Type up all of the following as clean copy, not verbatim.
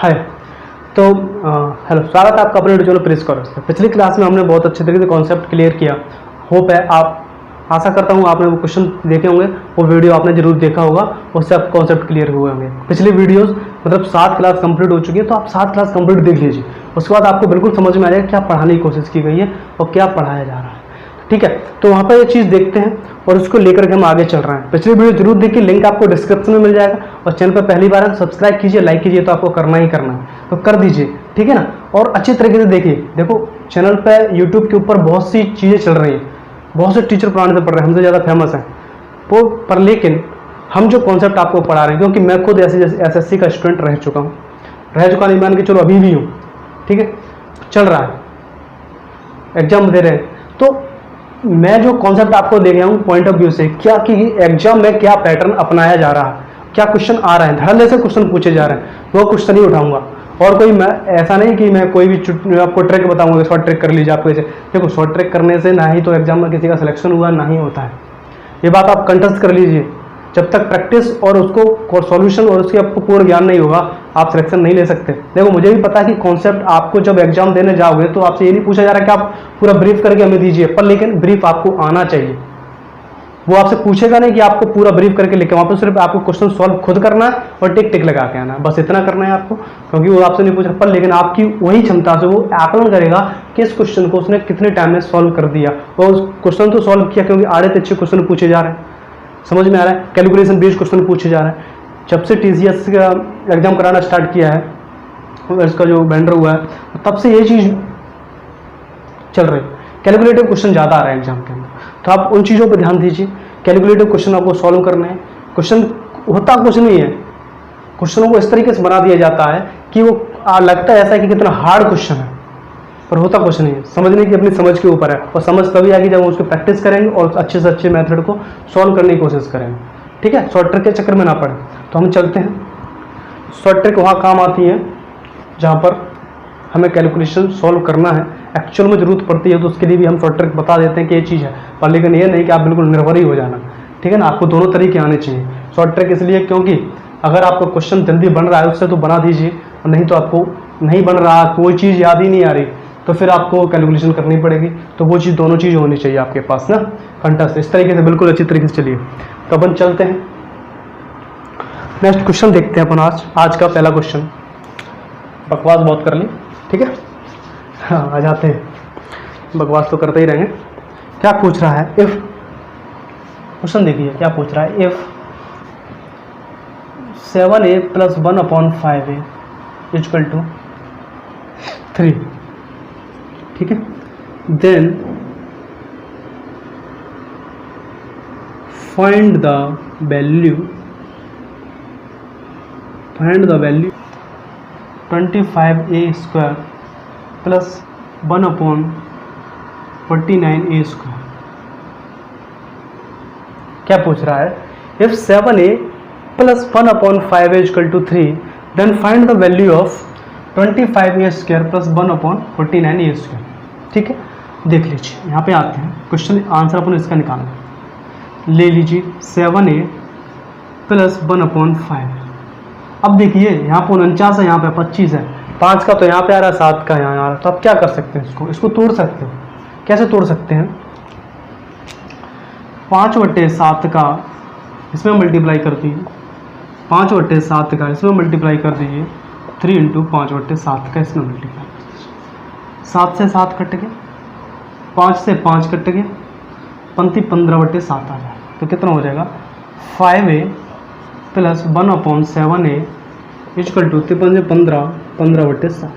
हाय। तो हेलो, स्वागत है आपका अपने यूट्यूब चैनल प्रेस कोर्स पे। पिछली क्लास में हमने बहुत अच्छे तरीके से कॉन्सेप्ट क्लियर किया। होप है आप, आशा करता हूँ आपने वो क्वेश्चन देखे होंगे, वो वीडियो आपने जरूर देखा होगा, उससे आपको कॉन्सेप्ट क्लियर हुए होंगे। पिछली वीडियोस मतलब 7 क्लास कंप्लीट हो चुकी है, तो आप 7 क्लास कंप्लीट देख लीजिए। उसके बाद आपको बिल्कुल समझ में आ जाएगा क्या पढ़ाने की कोशिश की गई है और क्या पढ़ाया जा रहा है। ठीक है, तो वहाँ पर ये चीज़ देखते हैं और उसको लेकर के हम आगे चल रहे हैं। पिछली वीडियो जरूर देखिए, लिंक आपको डिस्क्रिप्शन में मिल जाएगा। और चैनल पर पहली बार है सब्सक्राइब कीजिए, लाइक कीजिए, तो आपको करना ही करना है, तो कर दीजिए। ठीक है ना। और अच्छी तरीके से देखिए, देखो चैनल पर यूट्यूब के ऊपर बहुत सी चीज़ें चल रही हैं, बहुत से टीचर पुराने से पढ़ रहे हैं, हमसे ज़्यादा फेमस हैं वो पर, लेकिन हम जो कॉन्सेप्ट आपको पढ़ा रहे हैं, क्योंकि मैं खुद ऐसे SSC का स्टूडेंट रह चुका हूँ, नहीं मान के चलो अभी भी हूँ। ठीक है, चल रहा है, एग्जाम दे रहे हैं, तो मैं जो कॉन्सेप्ट आपको दे गया हूँ पॉइंट ऑफ व्यू से, क्या कि एग्जाम में क्या पैटर्न अपनाया जा रहा है, क्या क्वेश्चन आ रहे हैं, धड़ल्ले से क्वेश्चन पूछे जा रहे हैं, वो क्वेश्चन ही उठाऊंगा। और कोई मैं ऐसा नहीं कि मैं कोई भी आपको ट्रिक बताऊंगा, शॉर्ट ट्रिक कर लीजिए। आपको ऐसे देखो, शॉर्ट ट्रिक करने से ना ही तो एग्जाम में किसी का सिलेक्शन हुआ, ना ही होता है। ये बात आप कंटेस्ट कर लीजिए। जब तक प्रैक्टिस और उसको सॉल्यूशन और उसके आपको पूर्ण ज्ञान नहीं होगा, आप सिलेक्शन नहीं ले सकते। देखो मुझे भी पता है कि कॉन्सेप्ट आपको जब एग्जाम देने जाओगे तो आपसे ये नहीं पूछा जा रहा कि आप पूरा ब्रीफ करके हमें दीजिए, पर लेकिन ब्रीफ आपको आना चाहिए। वो आपसे पूछेगा नहीं कि आपको पूरा ब्रीफ करके लिखे, वहाँ पर सिर्फ आपको क्वेश्चन सॉल्व खुद करना है और टिक टिक लगा के आना है, बस इतना करना है आपको। क्योंकि वो आपसे नहीं पूछ रहा, पर लेकिन आपकी वही क्षमता से वो आकलन करेगा कि इस क्वेश्चन को उसने कितने टाइम में सॉल्व कर दिया। और उस क्वेश्चन तो सॉल्व किया, क्योंकि आड़े अच्छे क्वेश्चन पूछे जा रहे हैं, समझ में आ रहा है, कैलकुलेशन बेस्ड क्वेश्चन पूछे जा रहे हैं। जब से TCS का एग्जाम कराना स्टार्ट किया है, इसका जो वेंडर हुआ है, तब से ये चीज़ चल रही है। कैलकुलेटिव क्वेश्चन ज़्यादा आ रहा है एग्जाम के अंदर, तो आप उन चीज़ों पर ध्यान दीजिए। कैलकुलेटिव क्वेश्चन आपको सॉल्व करने हैं। क्वेश्चन होता कुछ नहीं है, क्वेश्चनों को इस तरीके से बना दिया जाता है कि वो लगता है ऐसा है कि कितना हार्ड क्वेश्चन है, पर होता कुछ नहीं है। समझने की अपनी समझ के ऊपर है, और समझ तभी आएगी जब उसको प्रैक्टिस करेंगे और अच्छे से अच्छे मेथड को सॉल्व करने की कोशिश करेंगे। ठीक है, शॉर्ट ट्रिक के चक्कर में ना पड़े। तो हम चलते हैं, शॉर्ट ट्रिक वहाँ काम आती है जहाँ पर हमें कैलकुलेशन सॉल्व करना है, एक्चुअल में जरूरत पड़ती है, तो उसके लिए भी हम शॉर्ट ट्रिक बता देते हैं कि ये चीज़ है। पर लेकिन ये नहीं कि आप बिल्कुल निर्भर ही हो जाना। ठीक है ना, आपको दोनों तरीके आने चाहिए। शॉर्ट ट्रिक इसलिए क्योंकि अगर आपका क्वेश्चन जल्दी बन रहा है उससे तो बना दीजिए, और नहीं तो आपको नहीं बन रहा, कोई चीज़ याद ही नहीं आ रही, तो फिर आपको कैलकुलेशन करनी पड़ेगी। तो वो चीज़, दोनों चीज़ होनी चाहिए आपके पास ना, कंटेस्ट इस तरीके से बिल्कुल अच्छी तरीके से चलिए। तो अपन चलते हैं, नेक्स्ट क्वेश्चन देखते हैं अपन। आज का पहला क्वेश्चन, बकवास बहुत कर ली, ठीक है, हाँ आ जाते हैं, बकवास तो करते ही रहेंगे। क्या पूछ रहा है, इफ, क्वेश्चन देखिए क्या पूछ रहा है, इफ 7a + 1/5a = 3, ठीक है, then find the value 25a² + 1/49a²। क्या पूछ रहा है, if 7a + 1/5a = 3, then find the value of 25a² + 1/49a²। ठीक है, देख लीजिए, यहाँ पे आते हैं, क्वेश्चन आंसर अपन इसका निकालना। ले लीजिए 7a + 1/5। अब देखिए यहाँ पर 49 है, यहाँ पे 25 है, 5 का तो यहाँ पे आ रहा है, 7 का यहाँ आ रहा है। तो आप क्या कर सकते हैं, इसको तोड़ सकते हो। कैसे तोड़ सकते हैं, 5/7 का इसमें मल्टीप्लाई कर दीजिए, 5/7 का इसमें मल्टीप्लाई कर दीजिए, 3 × 5/7 का इसमें मल्टीप्लाई कर दीजिए। 7 से 7 कट गए, 5 से 5 कट गए, पंक्ति 15/7 आ जाए, तो कितना हो जाएगा, 5a + 1/7a = 15/7।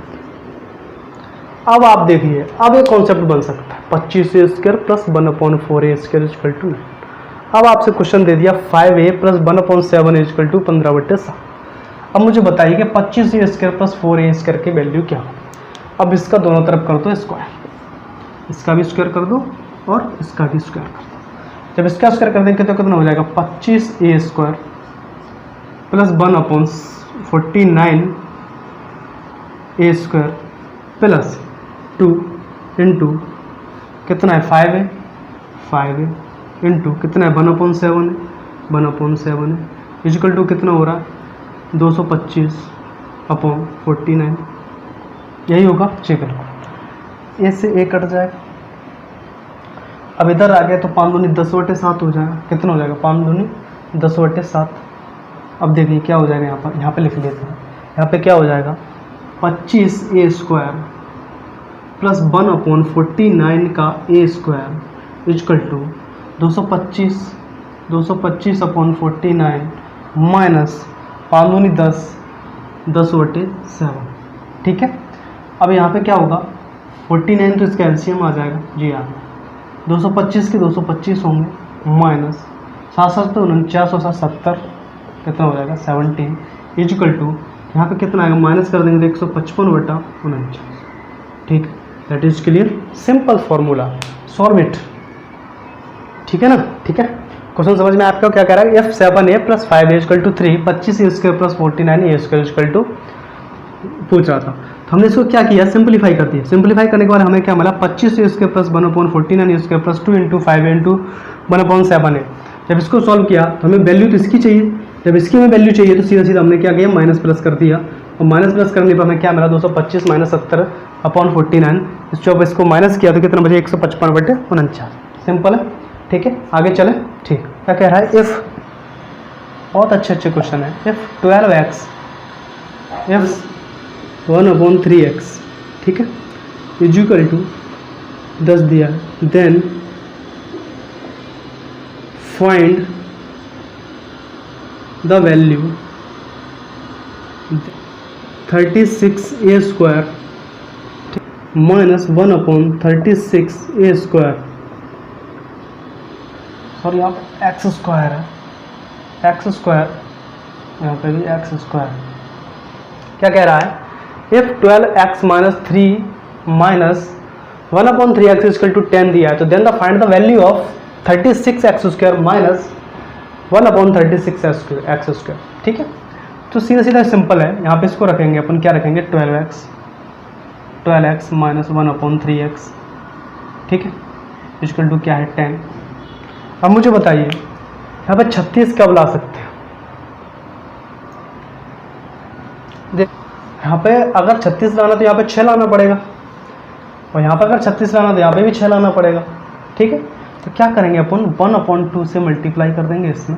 अब आप देखिए, अब एक कॉन्सेप्ट बन सकता है, 25a² + 1/4a² = 9। अब आपसे क्वेश्चन दे दिया 5a + 1/7a = 15/7। अब मुझे बताइए कि 25a² + 4a² की वैल्यू क्या हो। अब इसका दोनों तरफ कर दो स्क्वायर, इसका भी स्क्वायर कर दो और इसका भी स्क्वायर कर दो। जब इसका स्क्वायर कर देंगे तो कितना हो जाएगा, 25a² + 1/49a² + 2 × कितना है, 5a × कितना है, 1/7 है, 1/7 है, = कितना हो रहा है, 225 अपॉन 49, यही होगा। चेक करो, ए से ए कट जाएगा। अब इधर आ गया तो 5 दूनी 10/7 हो जाएगा। कितना हो जाएगा? 5 दूनी 10/7। अब देखिए क्या हो जाएगा, यहाँ पे लिख लेते हैं। यहाँ पे क्या हो जाएगा? 25a² प्लस 1/49 का a² इजकल टू 225/49 माइनस 5 दूनी 10/7। ठीक है। अब यहाँ पे क्या होगा? 49 तो इसका एलसीएम आ जाएगा जी हाँ, 225 के 225 होंगे माइनस 7 तो 49 और 70 कितना हो जाएगा? 17 इजकल टू यहाँ पे कितना आएगा? माइनस कर देंगे तो 155/49। ठीक, that is clear. Simple formula, solve it. ठीक है ना? ठीक है, क्वेश्चन समझ में आपका क्या कह रहा है? f7a + 5a = 3, 25a² + 49a² पूछ रहा था। तो हमने इसको क्या किया? सिंपलीफाई कर दिया। सिंपलीफाई करने के बाद हमें क्या मिला? 25a² + 1/49a² + 2 × 5a × 1/7a। जब इसको सॉल्व किया तो हमें वैल्यू तो इसकी चाहिए। जब इसकी हमें वैल्यू चाहिए तो सीधा सीधा हमने क्या किया? माइनस प्लस कर दिया। और माइनस प्लस करने पर हमें क्या मिला? 225 - 70/49। जब इसको माइनस किया तो कितना बचे? 155/49। सिंपल है। ठीक है, आगे चले। ठीक, क्या कह रहा है? इफ़, बहुत अच्छे क्वेश्चन है। इफ़ 12x f 1/3x, ठीक है, इक्वल टू 10 दिया, then find the value 36a² minus 1/36a²। Sorry, यहाँ पे x² है, x², यहाँ पे भी x²। क्या कह रहा है? If 12x - 3 minus 1/3x equal to 10 दिया है, तो then the find the value of 36x² minus 1/36x²। ठीक है, तो सीधा सीधा सिंपल है। यहाँ पे इसको रखेंगे अपन, क्या रखेंगे? 12x माइनस 1/3x, ठीक है, इक्वल टू क्या है? 10। अब मुझे बताइए यहाँ पे 36 कब ला सकते हैं? यहाँ पे अगर 36 लाना तो यहाँ पे 6 लाना पड़ेगा, और यहाँ पे अगर 36 लाना तो यहाँ पे भी 6 लाना पड़ेगा। ठीक है, तो क्या करेंगे अपन? 1/2 से मल्टीप्लाई कर देंगे इसमें,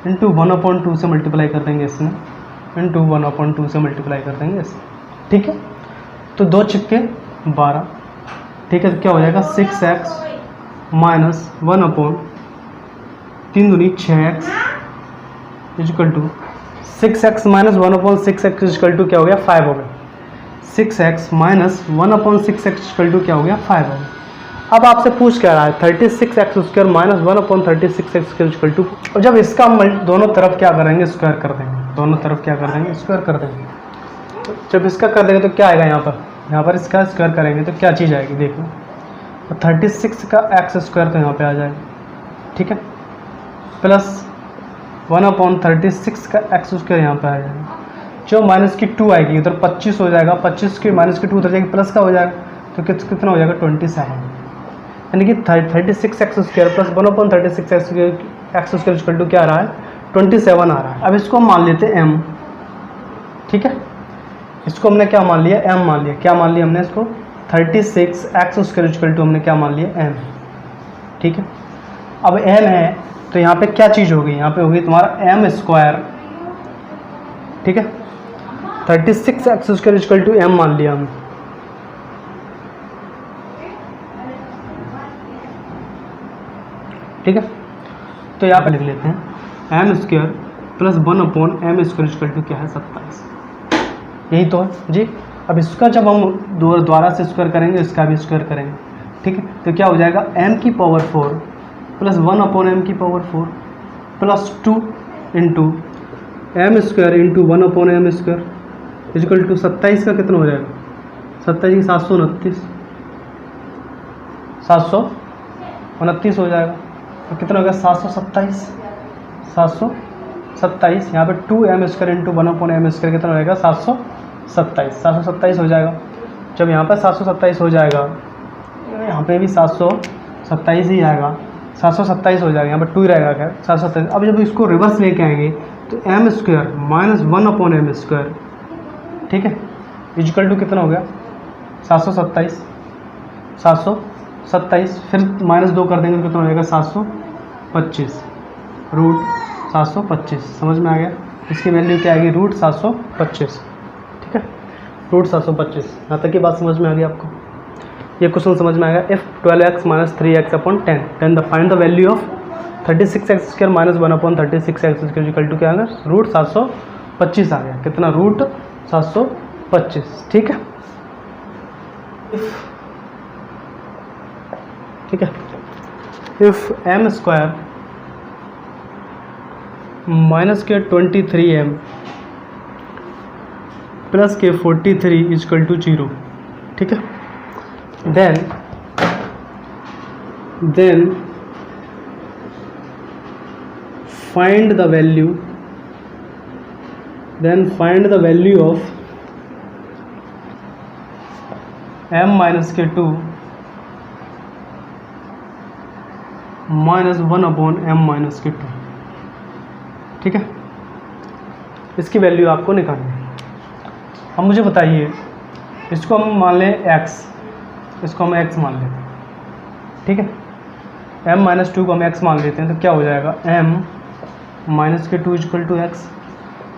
इंटू 1/2 से मल्टीप्लाई कर देंगे इसमें, इंटू 1/2 से मल्टीप्लाई कर देंगे इसमें। ठीक है, तो 2 छिक्के 12। ठीक है, तो क्या हो जाएगा? 6x माइनस 1/3 दूनी 6x equal to 6x minus 1/6x equal to क्या हो गया? 5 हो गया। 6x minus 1/6x equal to क्या हो गया? 5 हो गया। अब आपसे पूछ क्या रहा है? 36x² minus 1/36x equal to, और जब इसका दोनों तरफ क्या करेंगे? स्क्वायर कर देंगे। दोनों तरफ क्या कर देंगे? स्क्वायर कर देंगे। जब इसका कर देंगे तो क्या आएगा? यहाँ पर इसका स्क्वायर करेंगे तो क्या चीज़ आएगी? देखो, 36 का x² तो यहाँ पे आ जाएगा, ठीक है, प्लस 1/36 का x² यहाँ पे आ जाएगा। जो माइनस की 2 आएगी उधर 25 हो जाएगा, 25 की माइनस की 2 उधर जाएगी, प्लस का हो जाएगा, तो कितना हो जाएगा? 27। यानी कि 36x² plus 1/36x² equal to क्या आ रहा है? 27 आ रहा है। अब इसको हम मान लेते हैं m, ठीक है, इसको हमने क्या मान लिया? m मान लिया। क्या मान लिया हमने इसको? 36x² इक्वल टू हमने क्या मान लिया? m। ठीक है, अब m है तो यहाँ पे क्या चीज़ होगी? यहाँ पे होगी तुम्हारा m², ठीक है, 36x² इक्वल टू m मान लिया हमने। ठीक है, तो यहाँ पे लिख लेते हैं m² plus 1/m² equal to क्या है? 27। यही तो है जी। अब इसका जब हम द्वारा से स्क्वायर करेंगे, इसका भी स्क्वायर करेंगे, ठीक है, तो क्या हो जाएगा? m⁴ plus 1/m⁴ plus 2 into m² into 1/m² equal to 27 का कितना हो जाएगा? 27 729, 729 हो जाएगा। तो कितना हो गया? 727 यहाँ पे 2m² इंटू 1/m² कितना हो जाएगा? 727 हो जाएगा। जब यहाँ पर 727 हो जाएगा, यहाँ पे भी 727 ही आएगा, 727 हो जाएगा, यहाँ पर 2 ही रहेगा। खैर 727। अब जब इसको रिवर्स लेके आएंगे तो m² माइनस 1/m² ठीक है, इक्वल टू कितना हो गया 727, 727, फिर -2 कर देंगे तो कितना हो जाएगा 725, रूट 725। समझ में आ गया? इसकी वैल्यू क्या आएगी रूट 725, ठीक है, रूट 725। यहाँ तक की बात समझ में आ गई आपको? ये क्वेश्चन समझ में आएगा। If 12x - 3x upon 10 then the find the value of 36x² - 1 upon 36x² equal to क्या आ गया रूट 725 आ गया। कितना रूट 725, ठीक है, ठीक है। इफ m² माइनस के 23m प्लस के 43 इक्वल टू 0, ठीक है, then find the value of m minus k2 minus 1 upon m minus k2, ठीक है, इसकी वैल्यू आपको निकालनी है। अब मुझे बताइए, इसको हम मान लें x, इसको हम x मान लेते हैं, ठीक है, m - 2 को हम x मान लेते हैं तो क्या हो जाएगा m - k2 equal to x,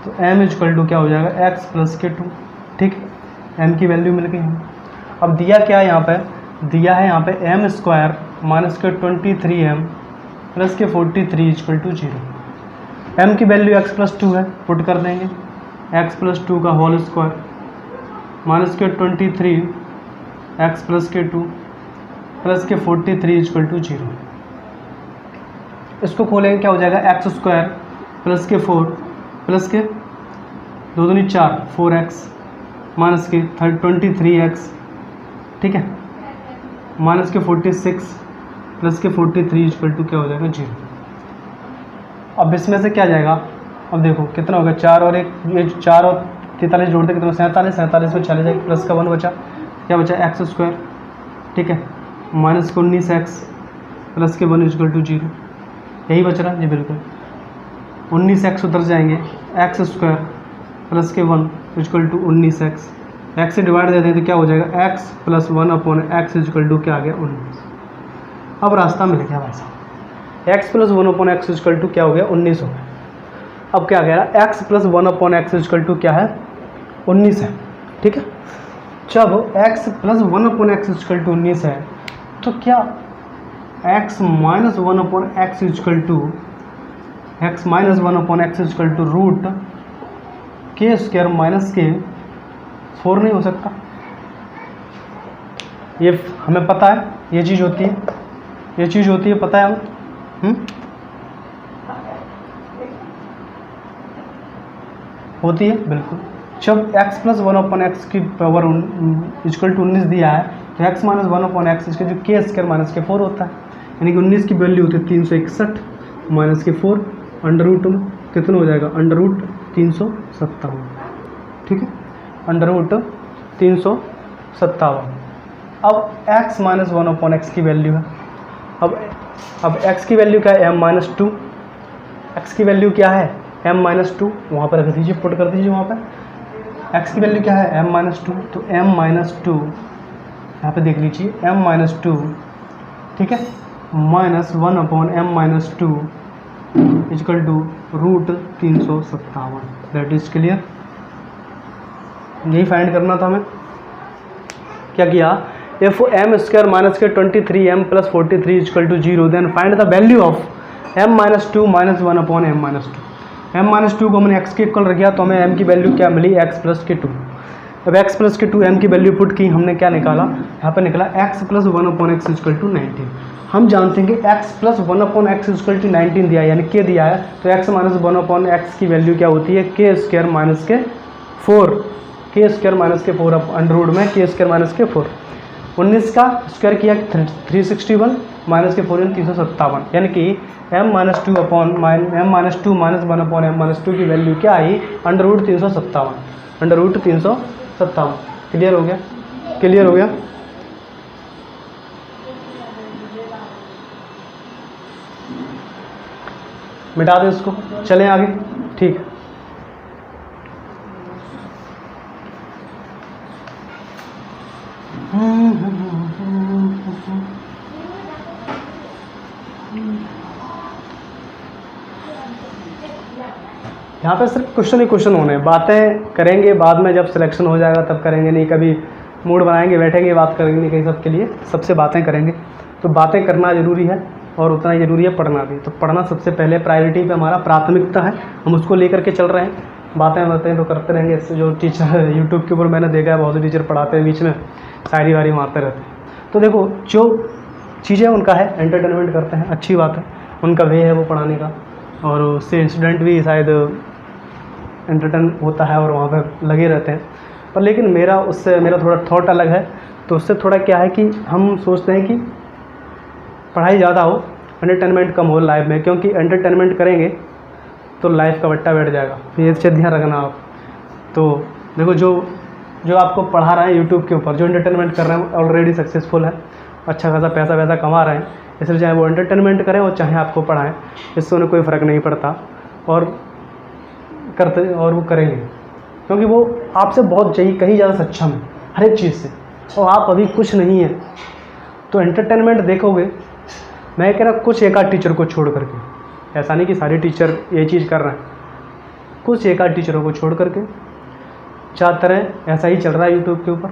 तो m इक्वल टू क्या हो जाएगा x प्लस k2, ठीक है, m की वैल्यू मिल गई है। अब दिया क्या है यहाँ पे, दिया है यहाँ पे m² माइनस के 23m प्लस के 43 इक्वल टू 0। m की वैल्यू x प्लस 2 है, पुट कर देंगे x प्लस 2 का होल स्क्वायर माइनस के 23 x प्लस के 2 प्लस के 43 इक्वल टू 0। इसको खोलेंगे क्या हो जाएगा x² प्लस के 4 प्लस के 2 दूनी 4 4x माइनस के 23x, ठीक है, माइनस के 46 प्लस के 43 इक्वल टू क्या हो जाएगा 0। अब इसमें से क्या जाएगा, अब देखो कितना होगा 4 और 1, ये 4 और 43 जोड़ते कितना 47, 47 में चले जाएगा, प्लस का 1 बचा, क्या बचा x², ठीक है, माइनस के 19x प्लस के 1 इक्वल टू 0, यही बच रहा है जी, बिल्कुल 19x उधर जाएंगे, x² प्लस के 1 इक्वल टू 19x, x से डिवाइड दे दें तो क्या हो जाएगा x plus 1 upon x equal to क्या आ गया 19। अब रास्ता मिल गया भाई साहब, x plus 1 upon x equal to क्या हो गया 19 हो गया। अब क्या कह रहा है x plus 1 upon x equal to क्या है 19 है, ठीक है। जब x plus 1 upon x equal to 19 है तो क्या x minus 1 upon x equal to root k² minus के 4 नहीं हो सकता? ये हमें पता है, ये चीज़ होती है, ये चीज़ होती है, पता है हमें, होती है बिल्कुल। जब x प्लस 1 अपॉन एक्स की पावर इक्वल टू 19 दिया है तो x माइनस 1 अपॉन एक्स इसका जो k² माइनस के 4 होता है, यानी कि 19 की वैल्यू होती है 361 माइनस के 4 अंडर रूट में कितना हो जाएगा अंडर रूट 357, ठीक है, अंडर रूट 357। अब x माइनस 1 अपॉन एक्स की वैल्यू है, अब x की वैल्यू क्या है m माइनस 2, x की वैल्यू क्या है m माइनस 2, वहाँ पर रख दीजिए, पुट कर दीजिए वहाँ पर, x की वैल्यू क्या है m माइनस 2, तो m माइनस 2 यहाँ पे देख लीजिए m माइनस 2, ठीक है, minus 1 upon m minus 2 equal to root 357, that is clear. यही फाइंड करना था हमें। क्या किया, इफ m² माइनस के 23m plus 43 equal to 0 then find the value of m minus 2 minus 1 upon m minus 2। m minus 2 को हमने x के इक्वल रख दिया तो हमें m की वैल्यू क्या मिली x प्लस के 2। अब x प्लस के 2 m की वैल्यू पुट की, हमने क्या निकाला, यहाँ पर निकला x plus 1 upon x equal to 19। हम जानते हैं कि x plus 1 upon x equal to 19 दिया है, यानी k दिया है, तो x माइनस 1 अपॉन एक्स की वैल्यू क्या होती है k² माइनस के 4, k² माइनस के 4 अंडर रूट में k² माइनस के 4, 19 का स्क्वायर किया 361 माइनस के 4 357, यानी कि m minus 2 upon m minus 2 minus 1 upon m minus 2 की वैल्यू क्या आई under root 357, under root 357। Clear हो गया, क्लियर हो गया। मिटा दें इसको, चलें आगे, ठीक है। यहाँ पे सिर्फ क्वेश्चन ही क्वेश्चन होने हैं, बातें करेंगे बाद में जब सिलेक्शन हो जाएगा तब करेंगे, नहीं कभी मूड बनाएंगे बैठेंगे बात करेंगे नहीं, कहीं सबके लिए सबसे बातें करेंगे। तो बातें करना ज़रूरी है और उतना ही ज़रूरी है पढ़ना भी। तो पढ़ना सबसे पहले प्रायोरिटी पे हमारा प्राथमिकता है, हम उसको लेकर के चल रहे हैं। बातें तो करते रहेंगे। इससे जो टीचर यूट्यूब के ऊपर मैंने देखा है बहुत से टीचर पढ़ाते हैं बीच में शायरी वारी मारते रहते हैं। तो देखो जो चीज़ें उनका है एंटरटेनमेंट करते हैं, अच्छी बात है, उनका वे है वो पढ़ाने का, और उससे स्टूडेंट भी शायद एंटरटेन होता है और वहाँ पर लगे रहते हैं। पर लेकिन मेरा थोड़ा थॉट अलग है। तो उससे थोड़ा क्या है कि हम सोचते हैं कि पढ़ाई ज़्यादा हो, एंटरटेनमेंट कम हो लाइफ में, क्योंकि एंटरटेनमेंट करेंगे तो लाइफ का बट्टा बैठ जाएगा। तो ये चीज़ ध्यान रखना आप। तो देखो जो आपको पढ़ा रहे हैं यूट्यूब के ऊपर, जो एंटरटेनमेंट कर रहे हैं ऑलरेडी सक्सेसफुल है, अच्छा खासा पैसा वैसा कमा रहे हैं, इसलिए चाहे वो एंटरटेनमेंट करें और चाहे आपको पढ़ाएं, इससे उन्हें कोई फ़र्क नहीं पड़ता और वो करेंगे, क्योंकि वो आपसे बहुत कहीं ज़्यादा सक्षम है हर एक चीज़ से, और आप अभी कुछ नहीं है। तो एंटरटेनमेंट देखोगे, मैं कह रहा कुछ एक आध टीचर को छोड़ करके, ऐसा नहीं कि सारे टीचर ये चीज़ कर रहे हैं, कुछ एक आध टीचरों को छोड़ करके चाहते रहे, ऐसा ही चल रहा है यूट्यूब के ऊपर।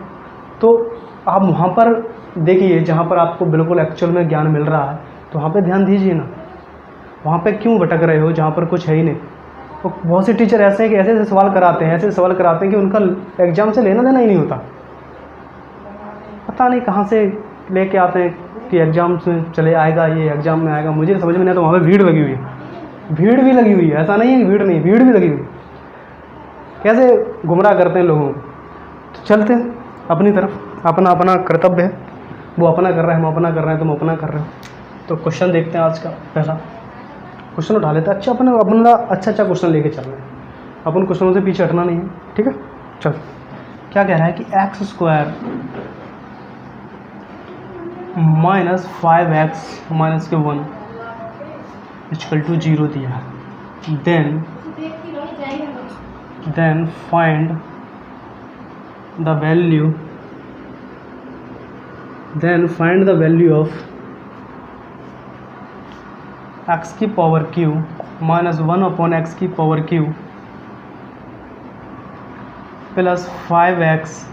तो आप वहाँ पर देखिए जहाँ पर आपको बिल्कुल एक्चुअल में ज्ञान मिल रहा है, तो वहाँ पे ध्यान दीजिए ना। वहाँ पे क्यों भटक रहे हो जहाँ पर कुछ है ही नहीं। तो बहुत से टीचर ऐसे हैं कि ऐसे सवाल कराते हैं कि उनका एग्ज़ाम से लेना देना ही नहीं होता। पता नहीं कहाँ से लेके आते हैं कि एग्ज़ाम में चले आएगा, ये एग्ज़ाम में आएगा, मुझे समझ में नहीं। तो वहाँ पे भीड़ लगी हुई है, भीड़ भी लगी हुई है, ऐसा नहीं है कि भीड़ नहीं, भीड़ भी लगी हुई है। कैसे गुमराह करते हैं लोगों को। तो चलते हैं अपनी तरफ, अपना अपना कर्तव्य है, वो अपना कर रहे हैं, हम अपना कर रहे हैं, तुम अपना कर रहे हो। तो क्वेश्चन देखते हैं। आज का पहला क्वेश्चन उठा लेते हैं। अपना अच्छा क्वेश्चन लेके चल रहे हैं, अपन क्वेश्चनों से पीछे हटना नहीं है, ठीक है। चल क्या कह रहा है कि x square minus 5x minus के 1 इक्वल टू 0 दिया है। Then find the value of x की power q minus 1 upon x की power q plus 5x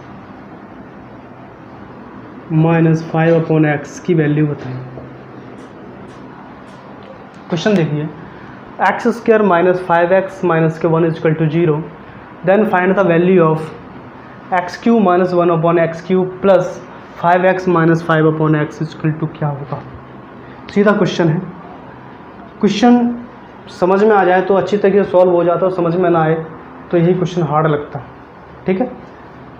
minus 5 upon x की वैल्यू बताएं। क्वेश्चन देखिए, x square minus 5x minus के 1 equal to 0, then find the value of x Q minus 1 upon x Q plus 5x minus 5 upon x equal to क्या होगा। सीधा question है। Question समझ में आ जाए तो अच्छी तरीके से सॉल्व हो जाता है, समझ में ना आए तो यही क्वेश्चन हार्ड लगता है, ठीक है।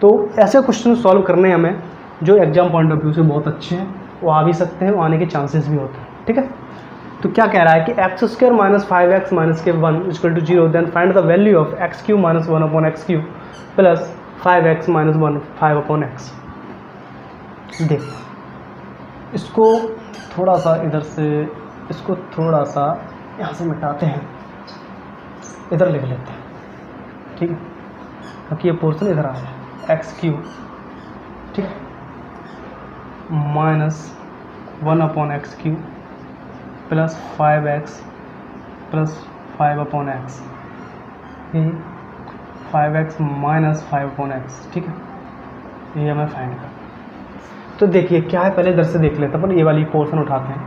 तो ऐसे क्वेश्चन सॉल्व करने हमें जो एग्जाम पॉइंट ऑफ व्यू से बहुत अच्छे हैं, वो आ भी सकते हैं, वो आने के चांसेस भी होते हैं, ठीक है। तो क्या कह रहा है कि x square minus 5x minus के 1 equal to 0, then find the value of x Q minus 1 upon x Q plus 5x minus 1 5 upon x. देख इसको थोड़ा सा इधर से, इसको थोड़ा सा यहाँ से मिटाते हैं, इधर लिख लेते हैं, ठीक है, क्योंकि ये पोर्शन इधर आ है। एक्स क्यू, ठीक है, minus 1 upon x Q plus 5x plus 5 upon x, ये 5x माइनस 5 अपॉन एक्स, ठीक है। ये हमें फाइंड करना। तो देखिए क्या है, पहले इधर से देख लेते हैं, पर ये वाली पोर्शन उठाते हैं।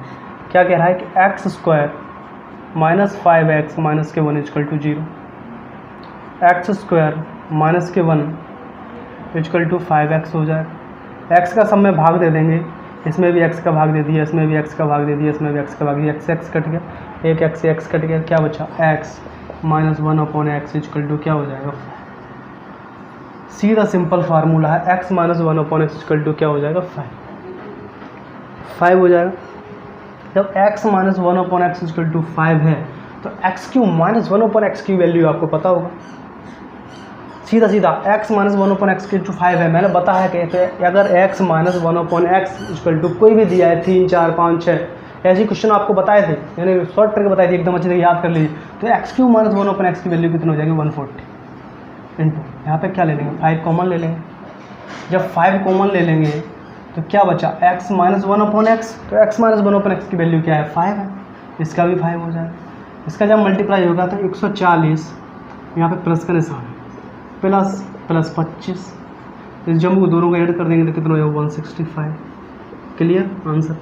क्या कह रहा है कि x square minus 5x minus के 1 equal to 0, x square minus के 1 इक्वल टू 5x हो जाएगा। एक्स का सब में भाग दे देंगे, इसमें भी x का भाग दे दिया, इसमें भी x का भाग दे दिया, इसमें भी x का भाग दिया, x कट गया, एक x से x कट गया, क्या बचा x minus 1 upon x equal to क्या हो जाएगा। सीधा सिंपल फार्मूला है, x minus 1 upon x equal to क्या हो जाएगा 5 हो जाएगा। जब x minus 1 upon x equal to 5 है तो x Q minus 1 upon x की वैल्यू आपको पता होगा। सीधा सीधा x minus 1 upon x equal to 5 है, मैंने बताया कहते हैं अगर x minus 1 upon x equal to कोई भी दिया है 3 4 5 6 ऐसे क्वेश्चन आपको बताए थे, मैंने शॉर्ट करके बताई थी, एकदम अच्छे से याद कर लीजिए। तो x Q minus 1 upon x की वैल्यू कितनी हो जाएगी 140 इंटू, यहाँ पे क्या ले लेंगे 5 कॉमन ले लेंगे। जब 5 कॉमन ले लेंगे तो क्या बचा x माइनस 1 अपॉन एक्स, तो x माइनस 1 अपॉन एक्स की वैल्यू क्या है 5 है, इसका भी 5 हो जाएगा। इसका जब मल्टीप्लाई होगा तो 140 यहाँ पे प्लस का निशान है, प्लस प्लस 25, इस जम्बू को दोनों को ऐड कर देंगे तो कितना हो जाएगा 165। क्लियर आंसर,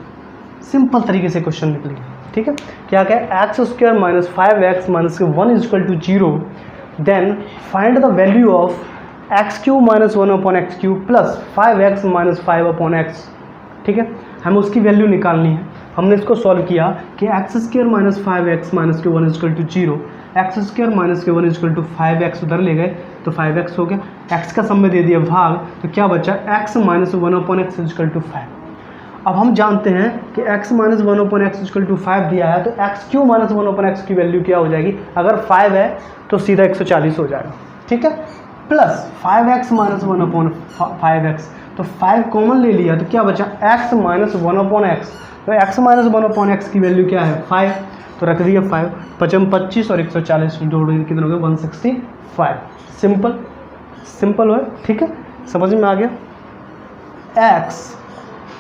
सिंपल तरीके से क्वेश्चन निकल गया। ठीक है, क्या क्या x square minus 5x minus 1 equal to 0, then find the value of x Q minus 1 upon x Q plus 5x minus 5 upon x. ठीक है, हमें उसकी वैल्यू निकालनी है। हमने इसको सॉल्व किया कि x square minus 5x minus के 1 equal to 0, x square minus के 1 इजक्वल टू 5x उधर ले गए तो 5x हो गया, x का सम में दे दिया भाग, तो क्या बचा x minus 1 upon x equal to 5। अब हम जानते हैं कि x minus 1 upon x equal to 5 दिया है, तो x Q minus 1 upon x की वैल्यू क्या हो जाएगी, अगर 5 है तो सीधा 140 हो जाएगा। ठीक है, plus 5x minus 1 upon 5x, तो 5 कॉमन ले लिया तो क्या बचा x माइनस 1 अपॉन एक्स, तो x माइनस 1 अपॉन एक्स की वैल्यू क्या है 5, तो रख दिया 5, 25 और 140 जोड़ेंगे कितना हो गया 165। सिंपल सिंपल है। ठीक है, समझ में आ गया। x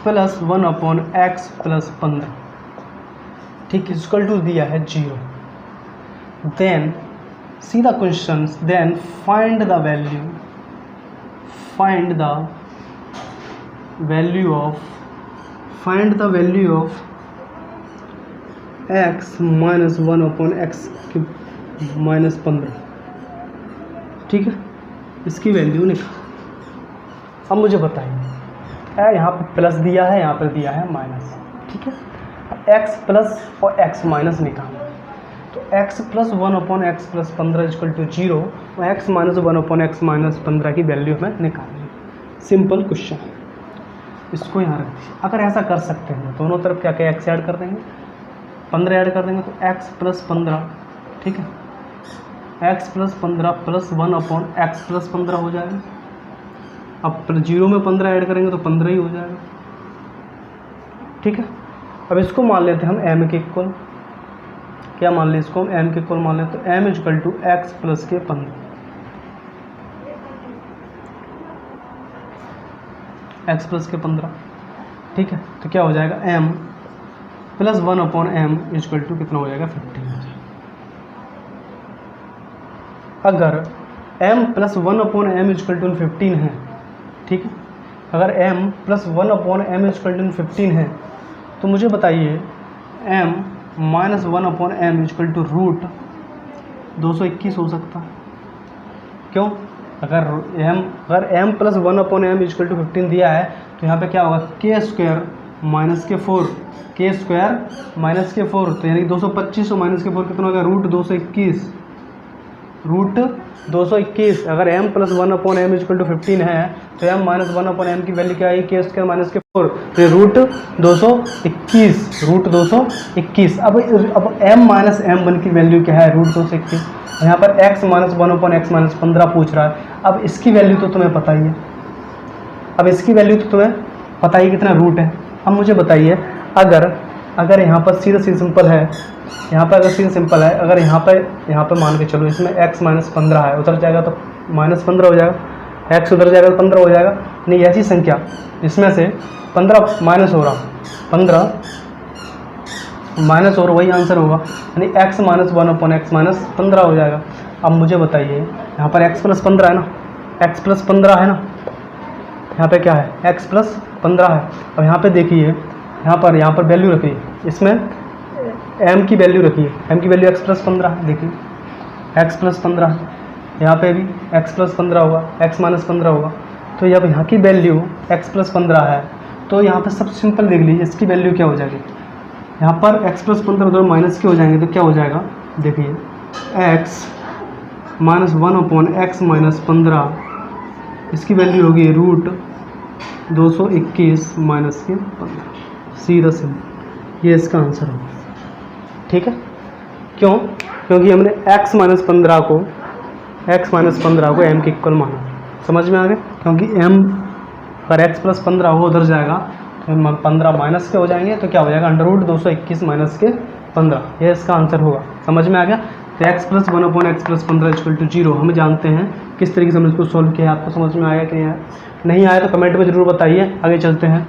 plus 1 upon x plus 15, ठीक, इक्वल टू दिया है 0, then see the question, then find the value of x minus 1 upon x minus 15। ठीक है, इसकी वैल्यू निकाल। अब मुझे बताइए, यहाँ पे प्लस दिया है, यहाँ पर दिया है माइनस। ठीक है, x प्लस और x माइनस निकालना, तो x plus 1 upon x plus 15 equal to 0 और x minus 1 upon x minus 15 की वैल्यू हमें निकालनी है। सिंपल क्वेश्चन है, इसको यहाँ रख दीजिए। अगर ऐसा कर सकते हैं दोनों तरफ क्या क्या x ऐड कर देंगे, 15 ऐड कर देंगे तो x प्लस 15, ठीक है, x plus 15 plus 1 upon x plus 15 हो जाएगा। अब 0 में 15 ऐड करेंगे तो 15 ही हो जाएगा। ठीक है, अब इसको मान लेते हैं हम m के इक्वल, क्या मान लें इसको हम m के इक्वल मान लें, तो m equal to x plus के 15, एक्स प्लस के 15। ठीक है, तो क्या हो जाएगा m plus 1 upon m equal to कितना हो जाएगा 15 हो जाएगा। अगर m plus 1 upon m equal to 15 है, ठीक है, अगर m plus 1 upon m equal to 15 है, तो मुझे बताइए m minus 1 upon m equal to root 221 हो सकता है। क्यों, अगर m plus 1 upon m equal to 15 दिया है, तो यहाँ पे क्या होगा k स्क्वायर माइनस के 4, k स्क्वायर माइनस के 4, तो यानी 225 और माइनस के 4 कितना होगा रूट 221, रूट 221। अगर m plus 1 upon m equal to 15 है, तो m माइनस 1 अपॉन m की वैल्यू क्या है k स्क्वायर माइनस के 4, तो ये रूट 221, रूट 221। अब m माइनस m वन की वैल्यू क्या है रूट 221। यहाँ पर x minus 1 upon x minus 15 पूछ रहा है। अब इसकी वैल्यू तो तुम्हें पता ही है, अब इसकी वैल्यू तो तुम्हें पता ही कितना रूट है। अब मुझे बताइए, अगर यहाँ पर सीधा सिंपल है, यहाँ पर अगर सीधा सिंपल है, अगर यहाँ पर मान के चलो इसमें x माइनस 15 है, उधर जाएगा तो माइनस 15 हो जाएगा, x उधर जाएगा तो 15 हो जाएगा। नहीं, ऐसी संख्या इसमें से 15 माइनस हो रहा, 15 माइनस और वही आंसर होगा, यानी x minus 1 upon x minus 15 हो जाएगा। अब मुझे बताइए, यहाँ पर x प्लस 15 है ना, x प्लस 15 है ना, यहाँ पे क्या है x प्लस 15 है। अब यहाँ पे देखिए, यहाँ पर वैल्यू रखिए, इसमें m की वैल्यू रखिए, m की वैल्यू x प्लस 15 है, देखिए x प्लस 15 है, यहाँ पे भी x प्लस 15 होगा, x माइनस 15 होगा। तो जब यहाँ की वैल्यू x प्लस 15 है, तो यहाँ पे सब सिंपल देख लीजिए, इसकी वैल्यू क्या हो जाएगी, यहाँ पर x प्लस 15 उधर माइनस के हो जाएंगे, तो क्या हो जाएगा देखिए x minus 1 upon x minus 15, इसकी वैल्यू होगी रूट 221 माइनस के 15, सीधा सिंपल, ये इसका आंसर होगा। ठीक है, क्यों, क्योंकि हमने x माइनस 15 को m के इक्वल माना। समझ में आ गया, क्योंकि m अगर x प्लस 15 हो उधर जाएगा तो 15 माइनस के हो जाएंगे, तो क्या हो जाएगा अंडर रूट 221 माइनस के 15, यह इसका आंसर होगा। समझ में आ गया। तो x plus 1 upon x plus 15 equal to 0 हम जानते हैं। किस तरीके से हमने इसको सॉल्व किया है, आपको समझ में आया कि नहीं आया तो कमेंट में ज़रूर बताइए। आगे चलते हैं।